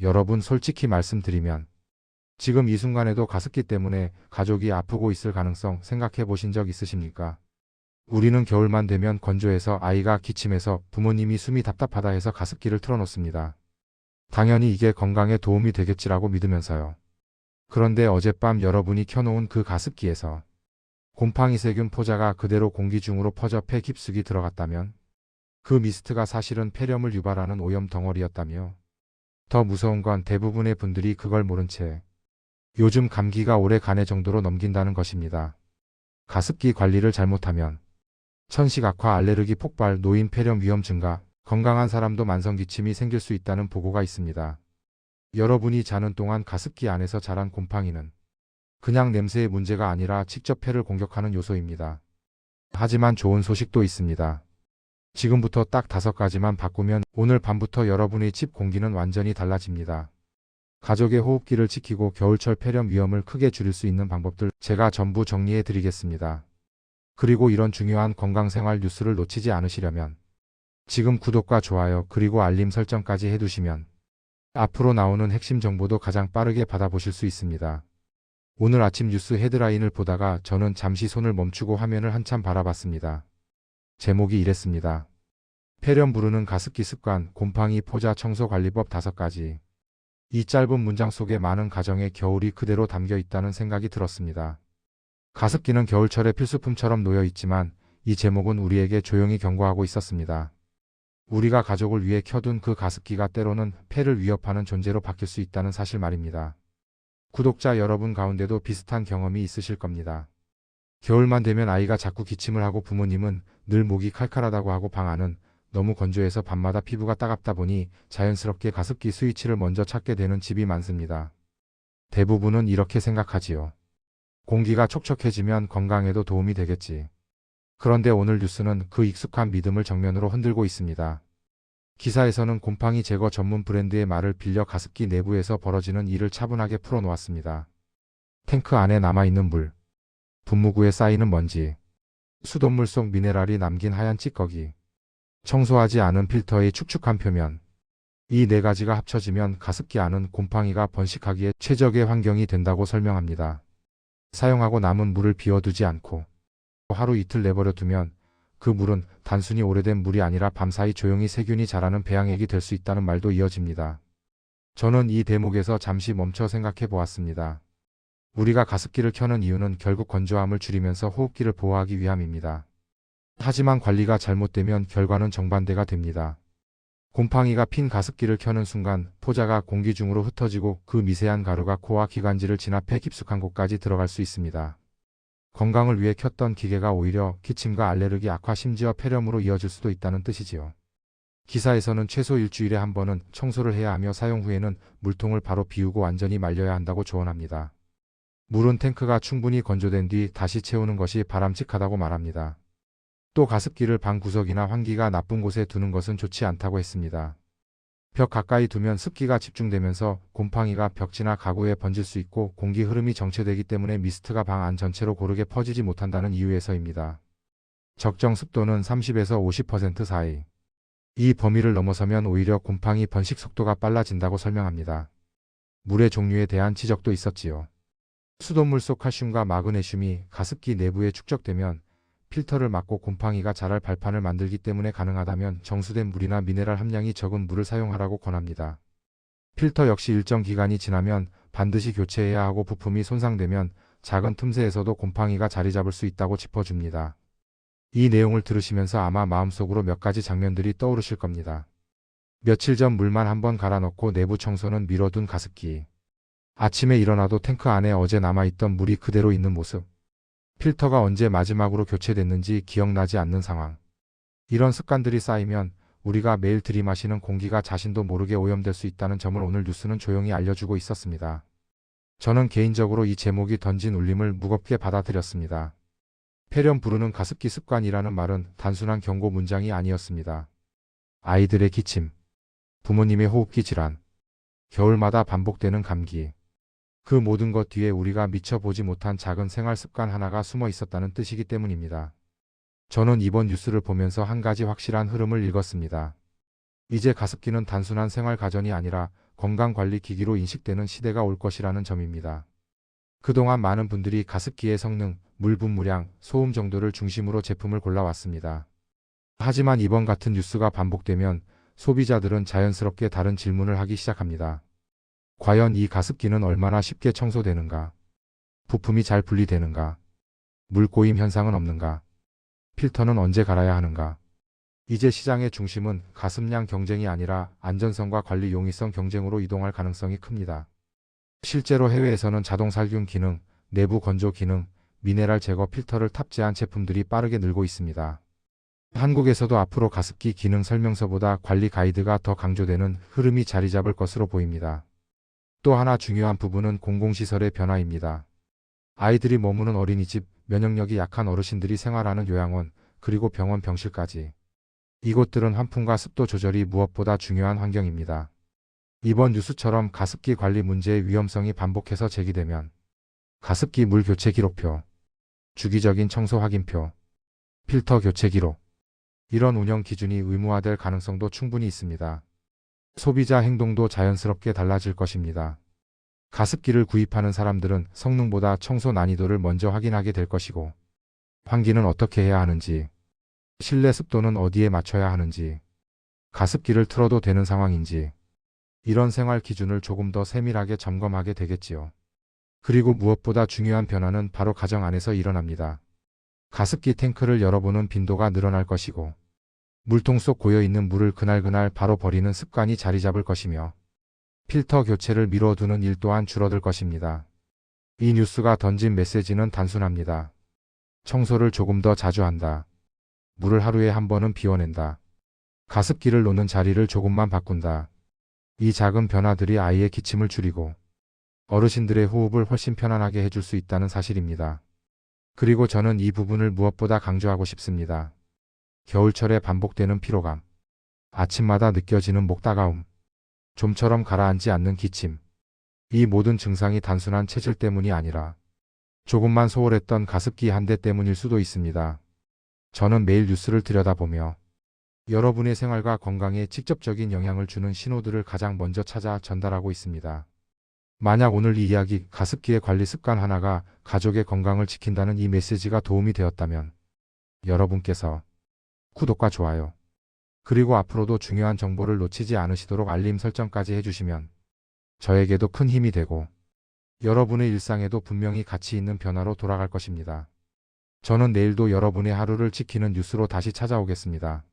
여러분 솔직히 말씀드리면 지금 이 순간에도 가습기 때문에 가족이 아프고 있을 가능성 생각해 보신 적 있으십니까? 우리는 겨울만 되면 건조해서 아이가 기침해서 부모님이 숨이 답답하다 해서 가습기를 틀어놓습니다. 당연히 이게 건강에 도움이 되겠지라고 믿으면서요. 그런데 어젯밤 여러분이 켜놓은 그 가습기에서 곰팡이 세균 포자가 그대로 공기 중으로 퍼져 폐 깊숙이 들어갔다면 그 미스트가 사실은 폐렴을 유발하는 오염 덩어리였다며 더 무서운 건 대부분의 분들이 그걸 모른 채 요즘 감기가 오래 가네 정도로 넘긴다는 것입니다. 가습기 관리를 잘못하면 천식 악화, 알레르기 폭발, 노인 폐렴 위험 증가, 건강한 사람도 만성 기침이 생길 수 있다는 보고가 있습니다. 여러분이 자는 동안 가습기 안에서 자란 곰팡이는 그냥 냄새의 문제가 아니라 직접 폐를 공격하는 요소입니다. 하지만 좋은 소식도 있습니다. 지금부터 딱 5가지만 바꾸면 오늘 밤부터 여러분의 집 공기는 완전히 달라집니다. 가족의 호흡기를 지키고 겨울철 폐렴 위험을 크게 줄일 수 있는 방법들 제가 전부 정리해 드리겠습니다. 그리고 이런 중요한 건강생활 뉴스를 놓치지 않으시려면 지금 구독과 좋아요 그리고 알림 설정까지 해두시면 앞으로 나오는 핵심 정보도 가장 빠르게 받아보실 수 있습니다. 오늘 아침 뉴스 헤드라인을 보다가 저는 잠시 손을 멈추고 화면을 한참 바라봤습니다. 제목이 이랬습니다. 폐렴 부르는 가습기 습관, 곰팡이 포자 청소 관리법 5가지. 이 짧은 문장 속에 많은 가정의 겨울이 그대로 담겨 있다는 생각이 들었습니다. 가습기는 겨울철의 필수품처럼 놓여 있지만 이 제목은 우리에게 조용히 경고하고 있었습니다. 우리가 가족을 위해 켜둔 그 가습기가 때로는 폐를 위협하는 존재로 바뀔 수 있다는 사실 말입니다. 구독자 여러분 가운데도 비슷한 경험이 있으실 겁니다. 겨울만 되면 아이가 자꾸 기침을 하고 부모님은 늘 목이 칼칼하다고 하고 방 안은 너무 건조해서 밤마다 피부가 따갑다 보니 자연스럽게 가습기 스위치를 먼저 찾게 되는 집이 많습니다. 대부분은 이렇게 생각하지요. 공기가 촉촉해지면 건강에도 도움이 되겠지. 그런데 오늘 뉴스는 그 익숙한 믿음을 정면으로 흔들고 있습니다. 기사에서는 곰팡이 제거 전문 브랜드의 말을 빌려 가습기 내부에서 벌어지는 일을 차분하게 풀어놓았습니다. 탱크 안에 남아있는 물, 분무구에 쌓이는 먼지, 수돗물 속 미네랄이 남긴 하얀 찌꺼기, 청소하지 않은 필터의 축축한 표면, 이 4가지가 합쳐지면 가습기 안은 곰팡이가 번식하기에 최적의 환경이 된다고 설명합니다. 사용하고 남은 물을 비워두지 않고 하루 이틀 내버려 두면 그 물은 단순히 오래된 물이 아니라 밤사이 조용히 세균이 자라는 배양액이 될 수 있다는 말도 이어집니다. 저는 이 대목에서 잠시 멈춰 생각해 보았습니다. 우리가 가습기를 켜는 이유는 결국 건조함을 줄이면서 호흡기를 보호하기 위함입니다. 하지만 관리가 잘못되면 결과는 정반대가 됩니다. 곰팡이가 핀 가습기를 켜는 순간 포자가 공기 중으로 흩어지고 그 미세한 가루가 코와 기관지를 지나 폐 깊숙한 곳까지 들어갈 수 있습니다. 건강을 위해 켰던 기계가 오히려 기침과 알레르기 악화 심지어 폐렴으로 이어질 수도 있다는 뜻이지요. 기사에서는 최소 일주일에 한 번은 청소를 해야 하며 사용 후에는 물통을 바로 비우고 완전히 말려야 한다고 조언합니다. 물은 탱크가 충분히 건조된 뒤 다시 채우는 것이 바람직하다고 말합니다. 또 가습기를 방 구석이나 환기가 나쁜 곳에 두는 것은 좋지 않다고 했습니다. 벽 가까이 두면 습기가 집중되면서 곰팡이가 벽지나 가구에 번질 수 있고 공기 흐름이 정체되기 때문에 미스트가 방 안 전체로 고르게 퍼지지 못한다는 이유에서입니다. 적정 습도는 30에서 50% 사이. 이 범위를 넘어서면 오히려 곰팡이 번식 속도가 빨라진다고 설명합니다. 물의 종류에 대한 지적도 있었지요. 수돗물 속 칼슘과 마그네슘이 가습기 내부에 축적되면 필터를 막고 곰팡이가 자랄 발판을 만들기 때문에 가능하다면 정수된 물이나 미네랄 함량이 적은 물을 사용하라고 권합니다. 필터 역시 일정 기간이 지나면 반드시 교체해야 하고 부품이 손상되면 작은 틈새에서도 곰팡이가 자리 잡을 수 있다고 짚어줍니다. 이 내용을 들으시면서 아마 마음속으로 몇 가지 장면들이 떠오르실 겁니다. 며칠 전 물만 한번 갈아 넣고 내부 청소는 미뤄둔 가습기. 아침에 일어나도 탱크 안에 어제 남아있던 물이 그대로 있는 모습. 필터가 언제 마지막으로 교체됐는지 기억나지 않는 상황. 이런 습관들이 쌓이면 우리가 매일 들이마시는 공기가 자신도 모르게 오염될 수 있다는 점을 오늘 뉴스는 조용히 알려주고 있었습니다. 저는 개인적으로 이 제목이 던진 울림을 무겁게 받아들였습니다. 폐렴 부르는 가습기 습관이라는 말은 단순한 경고 문장이 아니었습니다. 아이들의 기침, 부모님의 호흡기 질환, 겨울마다 반복되는 감기. 그 모든 것 뒤에 우리가 미처 보지 못한 작은 생활 습관 하나가 숨어 있었다는 뜻이기 때문입니다. 저는 이번 뉴스를 보면서 한 가지 확실한 흐름을 읽었습니다. 이제 가습기는 단순한 생활 가전이 아니라 건강관리기기로 인식되는 시대가 올 것이라는 점입니다. 그동안 많은 분들이 가습기의 성능, 물 분무량, 소음 정도를 중심으로 제품을 골라왔습니다. 하지만 이번 같은 뉴스가 반복되면 소비자들은 자연스럽게 다른 질문을 하기 시작합니다. 과연 이 가습기는 얼마나 쉽게 청소되는가? 부품이 잘 분리되는가? 물고임 현상은 없는가? 필터는 언제 갈아야 하는가? 이제 시장의 중심은 가습량 경쟁이 아니라 안전성과 관리 용이성 경쟁으로 이동할 가능성이 큽니다. 실제로 해외에서는 자동 살균 기능, 내부 건조 기능, 미네랄 제거 필터를 탑재한 제품들이 빠르게 늘고 있습니다. 한국에서도 앞으로 가습기 기능 설명서보다 관리 가이드가 더 강조되는 흐름이 자리 잡을 것으로 보입니다. 또 하나 중요한 부분은 공공시설의 변화입니다. 아이들이 머무는 어린이집, 면역력이 약한 어르신들이 생활하는 요양원, 그리고 병원 병실까지. 이곳들은 환풍과 습도 조절이 무엇보다 중요한 환경입니다. 이번 뉴스처럼 가습기 관리 문제의 위험성이 반복해서 제기되면 가습기 물 교체 기록표, 주기적인 청소 확인표, 필터 교체 기록, 이런 운영 기준이 의무화될 가능성도 충분히 있습니다. 소비자 행동도 자연스럽게 달라질 것입니다. 가습기를 구입하는 사람들은 성능보다 청소 난이도를 먼저 확인하게 될 것이고, 환기는 어떻게 해야 하는지, 실내 습도는 어디에 맞춰야 하는지, 가습기를 틀어도 되는 상황인지, 이런 생활 기준을 조금 더 세밀하게 점검하게 되겠지요. 그리고 무엇보다 중요한 변화는 바로 가정 안에서 일어납니다. 가습기 탱크를 열어보는 빈도가 늘어날 것이고, 물통 속 고여있는 물을 그날그날 바로 버리는 습관이 자리 잡을 것이며, 필터 교체를 미뤄두는 일 또한 줄어들 것입니다. 이 뉴스가 던진 메시지는 단순합니다. 청소를 조금 더 자주 한다. 물을 하루에 한 번은 비워낸다. 가습기를 놓는 자리를 조금만 바꾼다. 이 작은 변화들이 아이의 기침을 줄이고 어르신들의 호흡을 훨씬 편안하게 해줄 수 있다는 사실입니다. 그리고 저는 이 부분을 무엇보다 강조하고 싶습니다. 겨울철에 반복되는 피로감, 아침마다 느껴지는 목 따가움, 좀처럼 가라앉지 않는 기침, 이 모든 증상이 단순한 체질 때문이 아니라 조금만 소홀했던 가습기 한 대 때문일 수도 있습니다. 저는 매일 뉴스를 들여다보며 여러분의 생활과 건강에 직접적인 영향을 주는 신호들을 가장 먼저 찾아 전달하고 있습니다. 만약 오늘 이 이야기, 가습기의 관리 습관 하나가 가족의 건강을 지킨다는 이 메시지가 도움이 되었다면 여러분께서 구독과 좋아요, 그리고 앞으로도 중요한 정보를 놓치지 않으시도록 알림 설정까지 해주시면 저에게도 큰 힘이 되고 여러분의 일상에도 분명히 가치 있는 변화로 돌아갈 것입니다. 저는 내일도 여러분의 하루를 지키는 뉴스로 다시 찾아오겠습니다.